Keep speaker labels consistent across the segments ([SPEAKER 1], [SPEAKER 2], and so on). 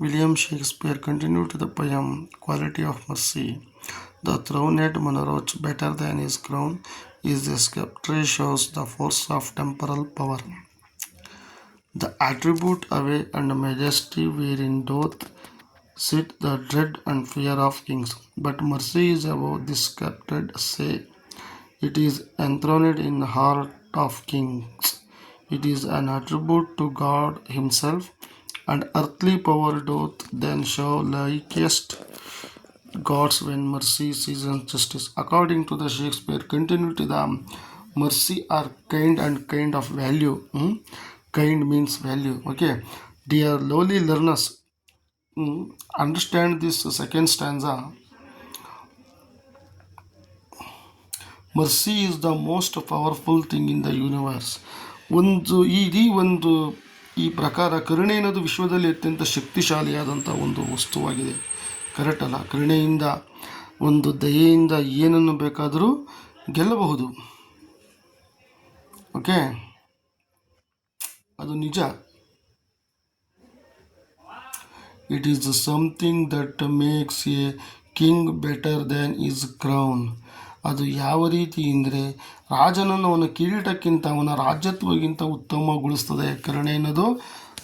[SPEAKER 1] William Shakespeare continued to the poem Quality of Mercy. The thronehead Monoroch, better than his crown, is the sceptre shows the force of temporal power. The attribute away and majesty wherein doth sit the dread and fear of kings. But mercy is above this sceptred say. It is enthroned in the heart of kings. It is an attribute to God Himself, and earthly power doth then show likest God's when mercy seasons justice. According to the Shakespeare, continue to the mercy are kind and kind of value. Kind means value. Okay. Dear lowly learners, understand this second stanza. Mercy is the most powerful thing in the universe. ಒಂದು ಈ ಪ್ರಕಾರ ಕರುಣೆ ಅನ್ನೋದು ವಿಶ್ವದಲ್ಲಿ ಅತ್ಯಂತ ಶಕ್ತಿಶಾಲಿಯಾದಂಥ ಒಂದು ವಸ್ತುವಾಗಿದೆ. Correct ಅಲ್ಲ? ಕರುಣೆಯಿಂದ ಒಂದು ದಯೆಯಿಂದ ಏನನ್ನು ಬೇಕಾದರೂ ಗೆಲ್ಲಬಹುದು. ಓಕೆ, ಅದು ನಿಜ. It is something that makes A king better than is crown. ಅದು ಯಾವ ರೀತಿ ಅಂದರೆ ರಾಜನನ್ನು ಅವನ ಕಿರೀಟಕ್ಕಿಂತ ಅವನ ರಾಜ್ಯತ್ವಗಿಂತ ಉತ್ತಮಗೊಳಿಸ್ತದೆ. ಕರುಣೆ ಅನ್ನೋದು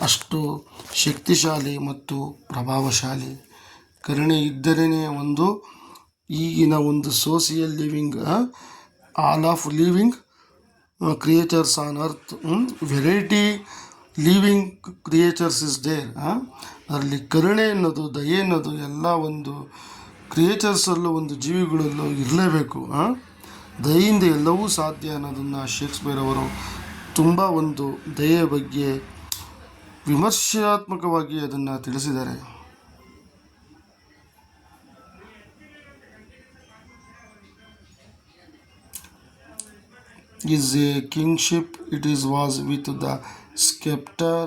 [SPEAKER 1] ಅಷ್ಟು ಶಕ್ತಿಶಾಲಿ ಮತ್ತು ಪ್ರಭಾವಶಾಲಿ. ಕರುಣೆ ಇದ್ದರೇ ಒಂದು ಈಗಿನ ಒಂದು social living, all of living creatures on earth, variety living creatures is there. ಅದರಲ್ಲಿ ಕರುಣೆ ಅನ್ನೋದು, ದಯೆ ಅನ್ನೋದು ಎಲ್ಲ ಒಂದು ಕ್ರಿಯೇಚರ್ಸಲ್ಲೂ ಒಂದು ಜೀವಿಗಳಲ್ಲೂ ಇರಲೇಬೇಕು. ದಯೆಯಿಂದ ಎಲ್ಲವೂ ಸಾಧ್ಯ ಅನ್ನೋದನ್ನು ಶೇಕ್ಸ್ಪಿಯರ್ ಅವರು ತುಂಬ ಒಂದು ದಯೆಯ ಬಗ್ಗೆ ವಿಮರ್ಶಾತ್ಮಕವಾಗಿ ಅದನ್ನು ತಿಳಿಸಿದ್ದಾರೆ. Is a kingship, it is was with the scepter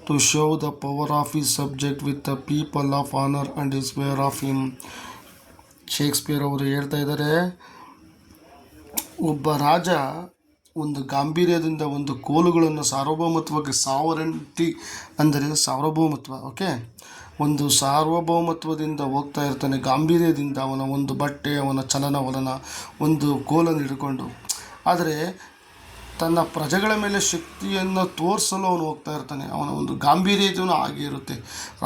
[SPEAKER 1] to show the power of his subject with the people of honor and his fear of him. Shakespeare ಅವರು ಹೇಳ್ತಾ ಇದ್ದಾರೆ, ಒಬ್ಬ ರಾಜ ಒಂದು ಗಾಂಭೀರ್ಯದಿಂದ ಒಂದು ಕೋಲುಗಳನ್ನು ಸಾರ್ವಭೌಮತ್ವಕ್ಕೆ, ಸಾವರೆಂಟಿ ಅಂದರೆ ಸಾರ್ವಭೌಮತ್ವ, ಓಕೆ, ಒಂದು ಸಾರ್ವಭೌಮತ್ವದಿಂದ ಹೋಗ್ತಾ ಇರ್ತಾನೆ. ಗಾಂಭೀರ್ಯದಿಂದ ಅವನ ಒಂದು ಬಟ್ಟೆ, ಅವನ ಚಲನವಲನ, ಒಂದು ಕೋಲನ್ನು ಹಿಡ್ಕೊಂಡು. ಆದರೆ ತನ್ನ ಪ್ರಜೆಗಳ ಮೇಲೆ ಶಕ್ತಿಯನ್ನು ತೋರಿಸಲು ಅವನು ಹೋಗ್ತಾ ಇರ್ತಾನೆ. ಅವನ ಒಂದು ಗಾಂಭೀರ್ಯತೆಯೂ ಹಾಗೇ ಇರುತ್ತೆ.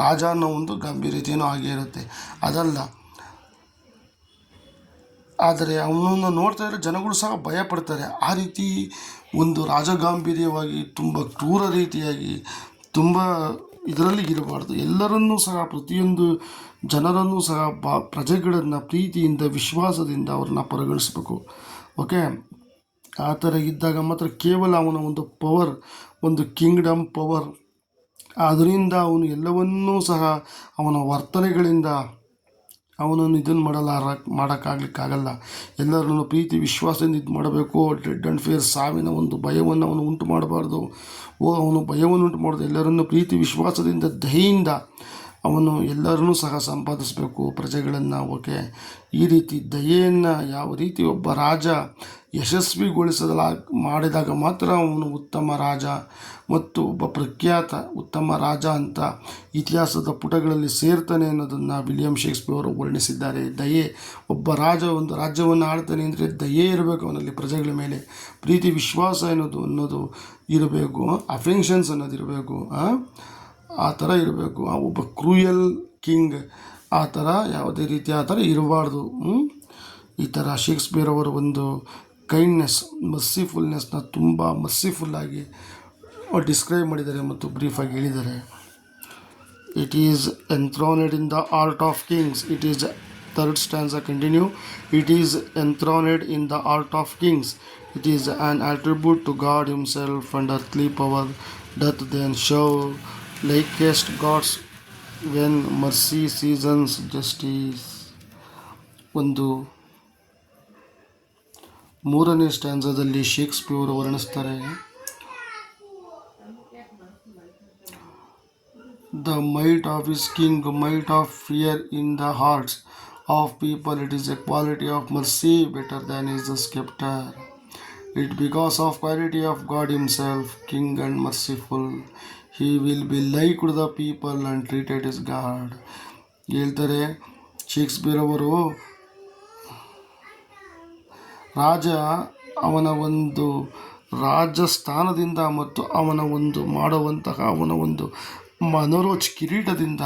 [SPEAKER 1] ರಾಜ ಅನ್ನೋ ಒಂದು ಗಾಂಭೀರ್ಯತೆಯೂ ಹಾಗೇ ಇರುತ್ತೆ. ಅದಲ್ಲ, ಆದರೆ ಅವನನ್ನು ನೋಡ್ತಾ ಇದ್ದರೆ ಜನಗಳು ಸಹ ಭಯ ಪಡ್ತಾರೆ. ಆ ರೀತಿ ಒಂದು ರಾಜಗಾಂಭೀರ್ಯವಾಗಿ, ತುಂಬ ಕ್ರೂರ ರೀತಿಯಾಗಿ, ತುಂಬ ಇದರಲ್ಲಿ ಇರಬಾರ್ದು. ಎಲ್ಲರನ್ನೂ ಸಹ, ಪ್ರತಿಯೊಂದು ಜನರನ್ನೂ ಸಹ ಪ್ರಜೆಗಳನ್ನು ಪ್ರೀತಿಯಿಂದ, ವಿಶ್ವಾಸದಿಂದ ಅವ್ರನ್ನ ಪರಿಗಣಿಸಬೇಕು. ಓಕೆ, ಆ ಥರ ಇದ್ದಾಗ ಮಾತ್ರ ಕೇವಲ ಅವನ ಒಂದು ಪವರ್, ಒಂದು ಕಿಂಗ್ಡಮ್ ಪವರ್, ಅದರಿಂದ ಅವನು ಎಲ್ಲವನ್ನೂ ಸಹ ಅವನ ವರ್ತನೆಗಳಿಂದ ಅವನನ್ನು ಇದನ್ನು ಮಾಡೋಕ್ಕಾಗಲಿಕ್ಕಾಗಲ್ಲ. ಎಲ್ಲರನ್ನು ಪ್ರೀತಿ ವಿಶ್ವಾಸದಿಂದ ಇದು ಮಾಡಬೇಕು. ಡೆಡ್ ಆ್ಯಂಡ್ ಫೇರ್, ಸಾವಿನ ಒಂದು ಭಯವನ್ನು ಅವನು ಉಂಟು ಮಾಡಬಾರ್ದು. ಅವನು ಭಯವನ್ನು ಉಂಟು ಮಾಡೋದು, ಎಲ್ಲರನ್ನು ಪ್ರೀತಿ ವಿಶ್ವಾಸದಿಂದ, ದಯೆಯಿಂದ ಅವನು ಎಲ್ಲರನ್ನೂ ಸಹ ಸಂಪಾದಿಸಬೇಕು, ಪ್ರಜೆಗಳನ್ನು. ಓಕೆ, ಈ ರೀತಿ ದಯೆಯನ್ನು ಯಾವ ರೀತಿ ಒಬ್ಬ ರಾಜ ಮಾಡಿದಾಗ ಮಾತ್ರ ಅವನು ಉತ್ತಮ ರಾಜ ಮತ್ತು ಒಬ್ಬ ಪ್ರಖ್ಯಾತ ಉತ್ತಮ ರಾಜ ಅಂತ ಇತಿಹಾಸದ ಪುಟಗಳಲ್ಲಿ ಸೇರ್ತಾನೆ ಅನ್ನೋದನ್ನು ವಿಲಿಯಂ ಶೇಕ್ಸ್ಪಿಯರ್ ಅವರು ವರ್ಣಿಸಿದ್ದಾರೆ. ದಯೆ, ಒಬ್ಬ ರಾಜ ಒಂದು ರಾಜ್ಯವನ್ನು ಆಳ್ತಾನೆ ಅಂದರೆ ದಯೆ ಇರಬೇಕು ಅವನಲ್ಲಿ, ಪ್ರಜೆಗಳ ಮೇಲೆ ಪ್ರೀತಿ ವಿಶ್ವಾಸ ಅನ್ನೋದು ಇರಬೇಕು, ಅಫೆನ್ಷನ್ಸ್ ಅನ್ನೋದಿರಬೇಕು. ಆ ಥರ ಇರಬೇಕು. ಒಬ್ಬ ಕ್ರೂಯಲ್ ಕಿಂಗ್ ಆ ಥರ ಯಾವುದೇ ರೀತಿ ಆ ಥರ ಇರಬಾರ್ದು. ಈ ಥರ ಶೇಕ್ಸ್ಪಿಯರ್ ಅವರ ಒಂದು ಕೈಂಡ್ನೆಸ್, ಮರ್ಸಿಫುಲ್ನೆಸ್ನ ತುಂಬ ಮರ್ಸಿಫುಲ್ಲಾಗಿ ಡಿಸ್ಕ್ರೈಬ್ ಮಾಡಿದ್ದಾರೆ ಮತ್ತು ಬ್ರೀಫಾಗಿ ಹೇಳಿದ್ದಾರೆ. It is enthroned in the heart of kings. It is third stanza continue. It is enthroned in the heart of kings. It is an attribute to God himself and earthly power doth then show likest God's when mercy seasons justice. ಒಂದು ಮೂರನೇ ಸ್ಟ್ಯಾನ್ಸಾದಲ್ಲಿ Shakespeare ವರ್ಣಿಸ್ತಾರೆ, the might of his king, might of fear in the hearts of people. It is a quality of mercy better than is the sceptre. It because of quality of God himself, king and merciful. He will be liked the people and treated is god. ಹೇಳ್ತಾರೆ Shakespeare ಅವರು, ರಾಜ ಅವನ ಒಂದು ರಾಜಸ್ಥಾನದಿಂದ ಮತ್ತು ಅವನ ಒಂದು ಮಾಡುವಂತಹ ಅವನ ಒಂದು ಮನೋರೋಚ್ ಕಿರೀಟದಿಂದ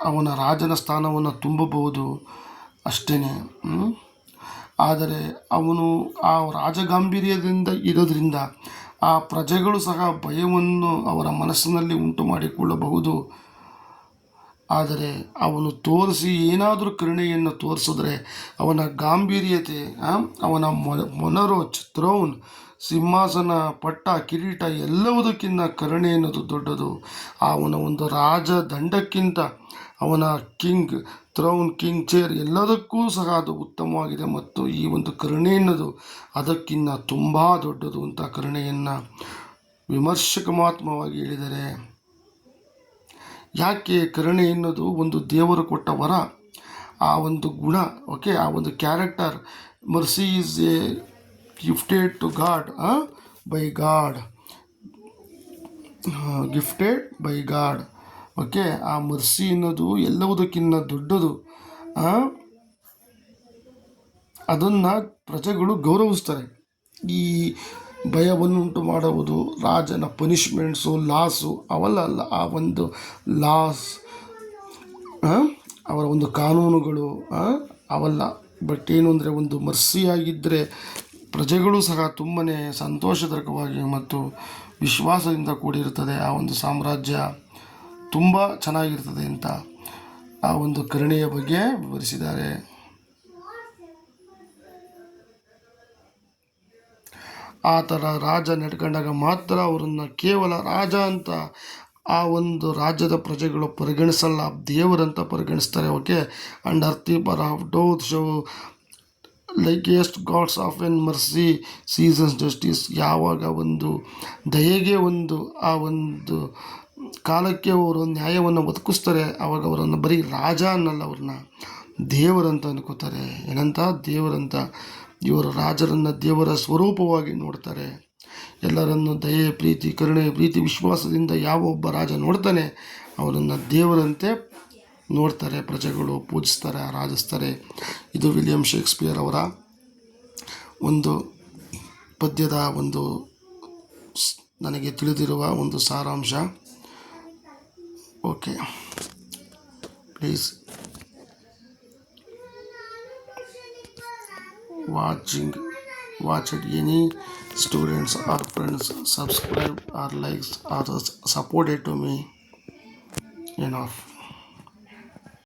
[SPEAKER 1] ಅವನ ರಾಜನ ಸ್ಥಾನವನ್ನು ತುಂಬಬಹುದು ಅಷ್ಟೇ. ಆದರೆ ಅವನು ಆ ರಾಜಗಾಂಭೀರ್ಯದಿಂದ ಇರೋದ್ರಿಂದ ಆ ಪ್ರಜೆಗಳು ಸಹ ಭಯವನ್ನು ಅವರ ಮನಸ್ಸಿನಲ್ಲಿ ಉಂಟು ಮಾಡಿಕೊಳ್ಳಬಹುದು. ಆದರೆ ಅವನು ತೋರಿಸಿ ಏನಾದರೂ ಕರುಣೆಯನ್ನು ತೋರಿಸಿದ್ರೆ ಅವನ ಗಾಂಭೀರ್ಯತೆ, ಅವನ ಮೊನರೋಚ್ ಥ್ರೋನ್, ಸಿಂಹಾಸನ, ಪಟ್ಟ, ಕಿರೀಟ ಎಲ್ಲವುದಕ್ಕಿಂತ ಕರುಣೆ ಎನ್ನುವುದು ದೊಡ್ಡದು. ಅವನ ಒಂದು ರಾಜದಂಡಕ್ಕಿಂತ ಅವನ ಕಿಂಗ್ ಥ್ರೋನ್, ಕಿಂಗ್ ಚೇರ್ ಎಲ್ಲದಕ್ಕೂ ಸಹ ಅದು ಉತ್ತಮವಾಗಿದೆ. ಮತ್ತು ಈ ಒಂದು ಕರುಣೆ ಎನ್ನುವುದು ಅದಕ್ಕಿಂತ ತುಂಬ ದೊಡ್ಡದು ಅಂತ ಕರುಣೆಯನ್ನು ವಿಮರ್ಶಕಮಾತ್ಮವಾಗಿ ಹೇಳಿದರೆ, ಯಾಕೆ ಕರುಣೆ ಎನ್ನುವುದು ಒಂದು ದೇವರು ಕೊಟ್ಟ ವರ, ಆ ಒಂದು ಗುಣ, ಓಕೆ, ಆ ಒಂದು character. Mercy is a gifted to God by God, gifted by God. Okay, ಆ ಮರ್ಸಿ ಅನ್ನೋದು ಎಲ್ಲವುದಕ್ಕಿಂತ ದೊಡ್ಡದು. ಅದನ್ನು ಪ್ರಜೆಗಳು ಗೌರವಿಸ್ತಾರೆ. ಈ ಭಯವನ್ನುಂಟು ಮಾಡುವುದು, ರಾಜನ ಪನಿಷ್ಮೆಂಟ್ಸು, ಲಾಸು ಅವೆಲ್ಲ ಅಲ್ಲ. ಆ ಒಂದು ಲಾಸ್, ಅವರ ಒಂದು ಕಾನೂನುಗಳು ಅವೆಲ್ಲ. ಬಟ್ ಏನು ಅಂದರೆ, ಒಂದು ಮರ್ಸಿಯಾಗಿದ್ದರೆ ಪ್ರಜೆಗಳು ಸಹ ತುಂಬನೇ ಸಂತೋಷದಾಯಕವಾಗಿ ಮತ್ತು ವಿಶ್ವಾಸದಿಂದ ಕೂಡಿರುತ್ತದೆ. ಆ ಒಂದು ಸಾಮ್ರಾಜ್ಯ ತುಂಬ ಚೆನ್ನಾಗಿರ್ತದೆ ಅಂತ ಆ ಒಂದು ಕರುಣೆಯ ಬಗ್ಗೆ ವಿವರಿಸಿದ್ದಾರೆ. ಆ ಥರ ರಾಜ ನಡ್ಕೊಂಡಾಗ ಮಾತ್ರ ಅವರನ್ನು ಕೇವಲ ರಾಜ ಅಂತ ಆ ಒಂದು ರಾಜ್ಯದ ಪ್ರಜೆಗಳು ಪರಿಗಣಿಸಲ್ಲ, ದೇವರಂತ ಪರಿಗಣಿಸ್ತಾರೆ. Okay, and our people of doth show likest God's of an mercy seasons justice. ಯಾವಾಗ ಒಂದು ದಯೆಗೆ ಆ ಒಂದು ಕಾಲಕ್ಕೆ ಅವರು ನ್ಯಾಯವನ್ನು ಒದಗಿಸ್ತಾರೆ, ಆವಾಗ ಅವರನ್ನು ಬರೀ ರಾಜ ಅನ್ನಲ್ಲ, ಅವ್ರನ್ನ ದೇವರಂತ ಅನ್ಕೋತಾರೆ. ಏನಂತ? ದೇವರಂತ. ಇವರು ರಾಜರನ್ನು ದೇವರ ಸ್ವರೂಪವಾಗಿ ನೋಡ್ತಾರೆ. ಎಲ್ಲರನ್ನು ದಯೆ, ಪ್ರೀತಿ, ಕರುಣೆ, ವಿಶ್ವಾಸದಿಂದ ಯಾವ ಒಬ್ಬ ರಾಜ ನೋಡ್ತಾನೆ ಅವರನ್ನು ದೇವರಂತೆ ನೋಡ್ತಾರೆ, ಪ್ರಜೆಗಳು ಪೂಜಿಸ್ತಾರೆ, ಆರಾಧಿಸ್ತಾರೆ. ಇದು ವಿಲಿಯಂ ಶೇಕ್ಸ್ಪಿಯರ್ ಅವರ ಒಂದು ಪದ್ಯದ ಒಂದು ನನಗೆ ತಿಳಿದಿರುವ ಒಂದು ಸಾರಾಂಶ. Okay, please watch it. Any students or friends subscribe or likes or support it to me enough.